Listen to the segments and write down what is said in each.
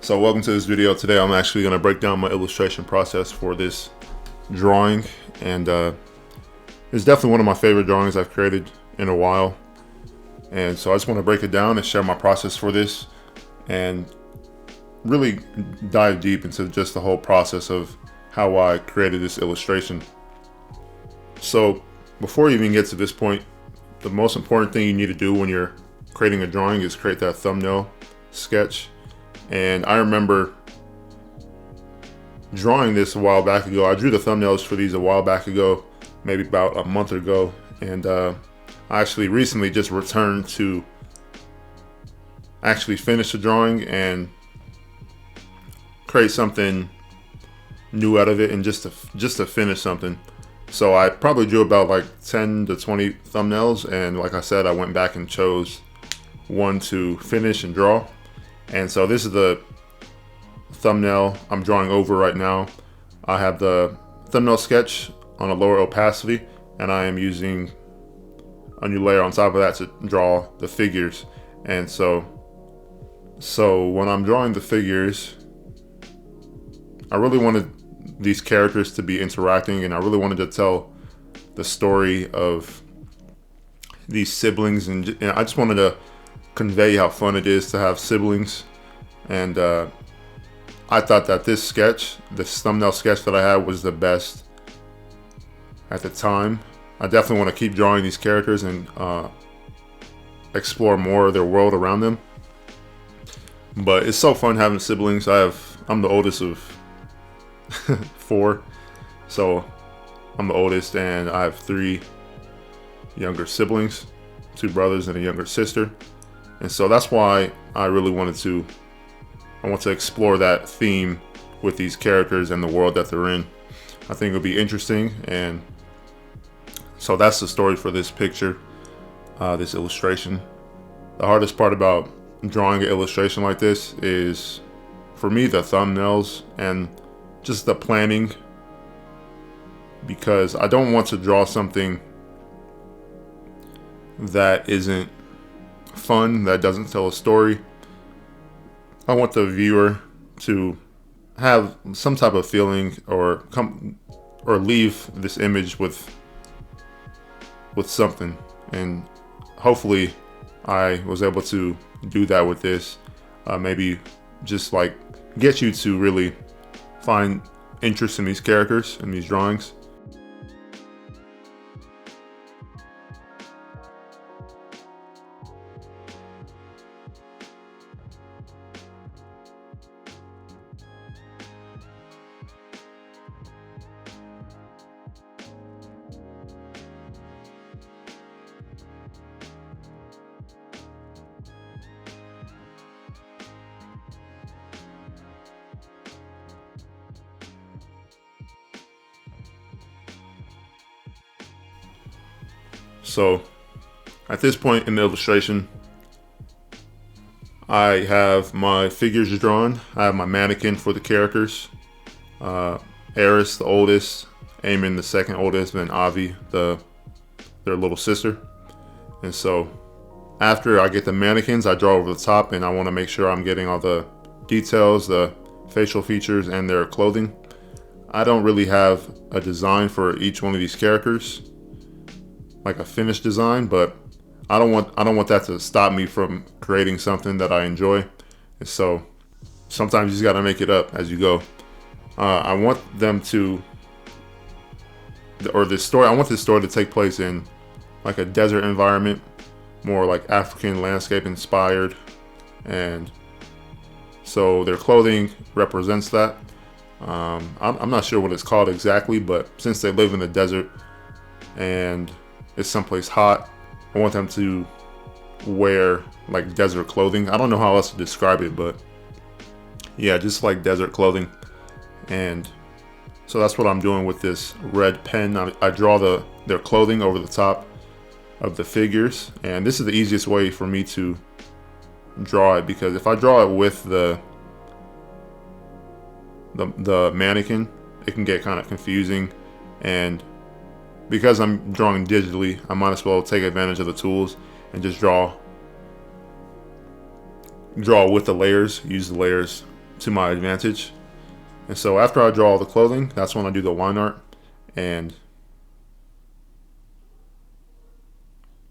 So welcome to this video. Today I'm actually going to break down my illustration process for this drawing, and it's definitely one of my favorite drawings I've created in a while. And so I just want to break it down and share my process for this and really dive deep into just the whole process of how I created this illustration. So before you even get to this point, the most important thing you need to do when you're creating a drawing is create that thumbnail sketch. And I remember drawing this a while back ago. I drew the thumbnails for these a while back ago, maybe about a month ago. And I actually recently just returned to actually finish the drawing and create something new out of it, and just to finish something. So I probably drew about like 10 to 20 thumbnails, and like I said, I went back and chose one to finish and draw. And so this is the thumbnail I'm drawing over right now. I have the thumbnail sketch on a lower opacity, and I am using a new layer on top of that to draw the figures. And so when I'm drawing the figures, I really wanted these characters to be interacting, and I really wanted to tell the story of these siblings, and I just wanted to convey how fun it is to have siblings. And I thought that this thumbnail sketch that I had, was the best at the time. I definitely want to keep drawing these characters and explore more of their world around them. But it's so fun having siblings. I'm the oldest of 4, so I'm the oldest, and I have 3 younger siblings, 2 brothers and a younger sister. And so that's why I really want to explore that theme with these characters and the world that they're in. I think it'll be interesting, and so that's the story for this picture, this illustration. The hardest part about drawing an illustration like this is, for me, the thumbnails and just the planning, because I don't want to draw something that isn't fun, that doesn't tell a story. I want the viewer to have some type of feeling, or leave this image with something. And hopefully I was able to do that with this. Maybe just like get you to really find interest in these characters and these drawings. So at this point in the illustration, I have my figures drawn. I have my mannequin for the characters. Eris, the oldest, Eamon, the second oldest, and then Avi, their little sister. And so after I get the mannequins, I draw over the top, and I want to make sure I'm getting all the details, the facial features, and their clothing. I don't really have a design for each one of these characters, like a finished design, but I don't want that to stop me from creating something that I enjoy. And so sometimes you just got to make it up as you go. I want this story to take place in like a desert environment, more like African landscape inspired, and so their clothing represents that. I'm not sure what it's called exactly, but since they live in the desert and it's someplace hot, I want them to wear like desert clothing. I don't know how else to describe it, but yeah, just like desert clothing. And so that's what I'm doing with this red pen. I draw their clothing over the top of the figures, and this is the easiest way for me to draw it, because if I draw it with the mannequin, it can get kind of confusing. And because I'm drawing digitally, I might as well take advantage of the tools and just draw with the layers, use the layers to my advantage. And so after I draw all the clothing, that's when I do the line art. And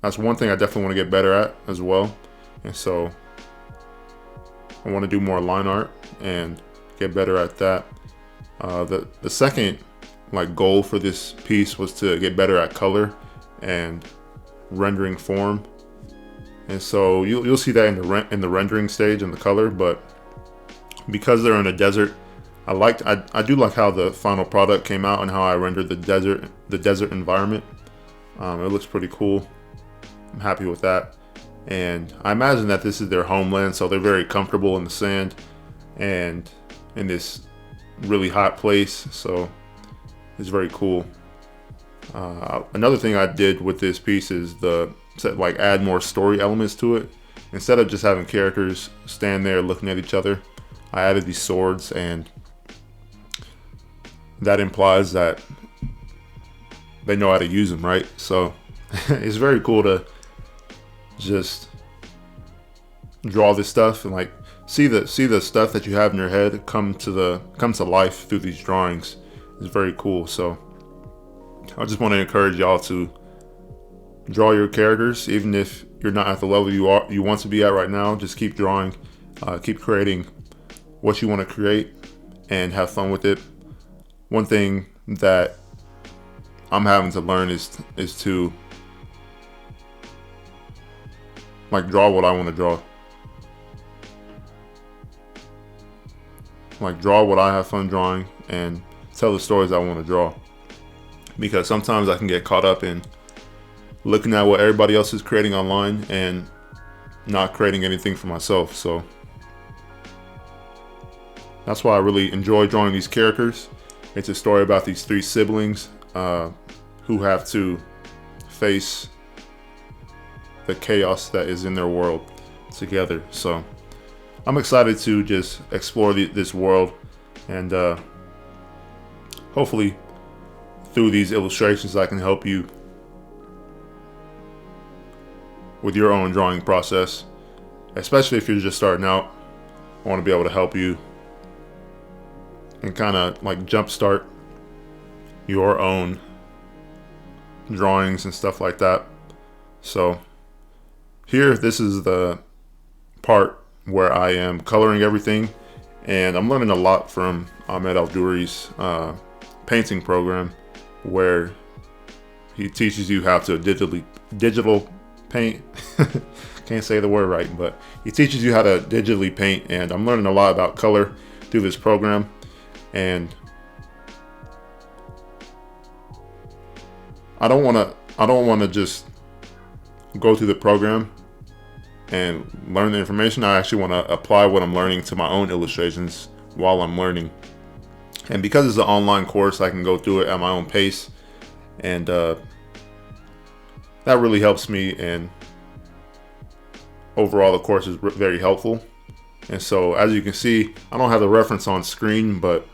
that's one thing I definitely want to get better at as well. And so I want to do more line art and get better at that. The second goal for this piece was to get better at color and rendering form. And so you'll see that in the rendering stage and the color, but because they're in a desert, I do like how the final product came out and how I rendered the desert environment. It looks pretty cool. I'm happy with that. And I imagine that this is their homeland, so they're very comfortable in the sand and in this really hot place, so it's very cool. Another thing I did with this piece is add more story elements to it. Instead of just having characters stand there looking at each other, I added these swords, and that implies that they know how to use them, right? So it's very cool to just draw this stuff and see the stuff that you have in your head come to life through these drawings. It's very cool. So I just want to encourage y'all to draw your characters, even if you're not at the level you want to be at right now. Just keep drawing, keep creating what you want to create, and have fun with it. One thing that I'm having to learn is to draw what I want to draw. Draw what I have fun drawing and tell the stories I want to draw. Because sometimes I can get caught up in looking at what everybody else is creating online and not creating anything for myself. So that's why I really enjoy drawing these characters. It's a story about these three siblings who have to face the chaos that is in their world together. So I'm excited to just explore this world, and hopefully through these illustrations I can help you with your own drawing process, especially if you're just starting out. I want to be able to help you and kind of jumpstart your own drawings and stuff like that. So here, this is the part where I am coloring everything, and I'm learning a lot from Ahmed Al-Duri's painting program, where he teaches you how to digital paint. Can't say the word right, but he teaches you how to digitally paint, and I'm learning a lot about color through this program. And I don't want to just go through the program and learn the information. I actually want to apply what I'm learning to my own illustrations while I'm learning. And because it's an online course, I can go through it at my own pace, and that really helps me. And overall, the course is very helpful. And so, as you can see, I don't have the reference on screen, but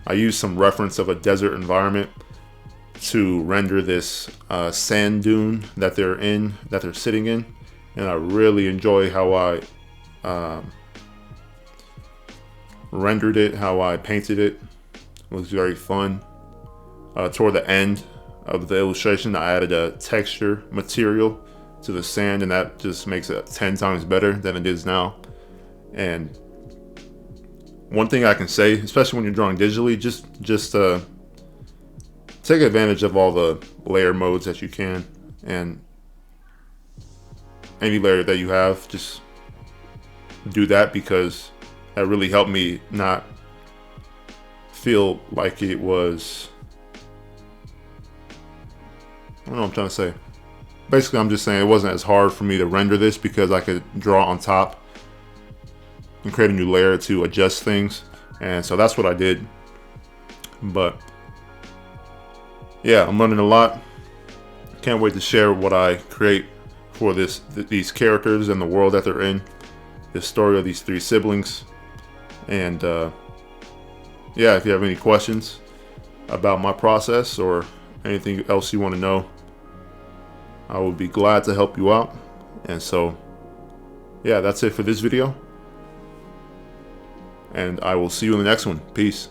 I used some reference of a desert environment to render this sand dune that they're sitting in. And I really enjoy how I rendered it, how I painted it. It was very fun. Toward the end of the illustration, I added a texture material to the sand, and that just makes it 10 times better than it is now. And one thing I can say, especially when you're drawing digitally, just take advantage of all the layer modes that you can, and any layer that you have, just do that, because that really helped me not feel like it was, I don't know what I'm trying to say. Basically, I'm just saying it wasn't as hard for me to render this because I could draw on top and create a new layer to adjust things. And so that's what I did. But yeah, I'm learning a lot. Can't wait to share what I create for these characters and the world that they're in, the story of these three siblings. And yeah, if you have any questions about my process or anything else you want to know, I would be glad to help you out. And so yeah, that's it for this video. And I will see you in the next one. Peace.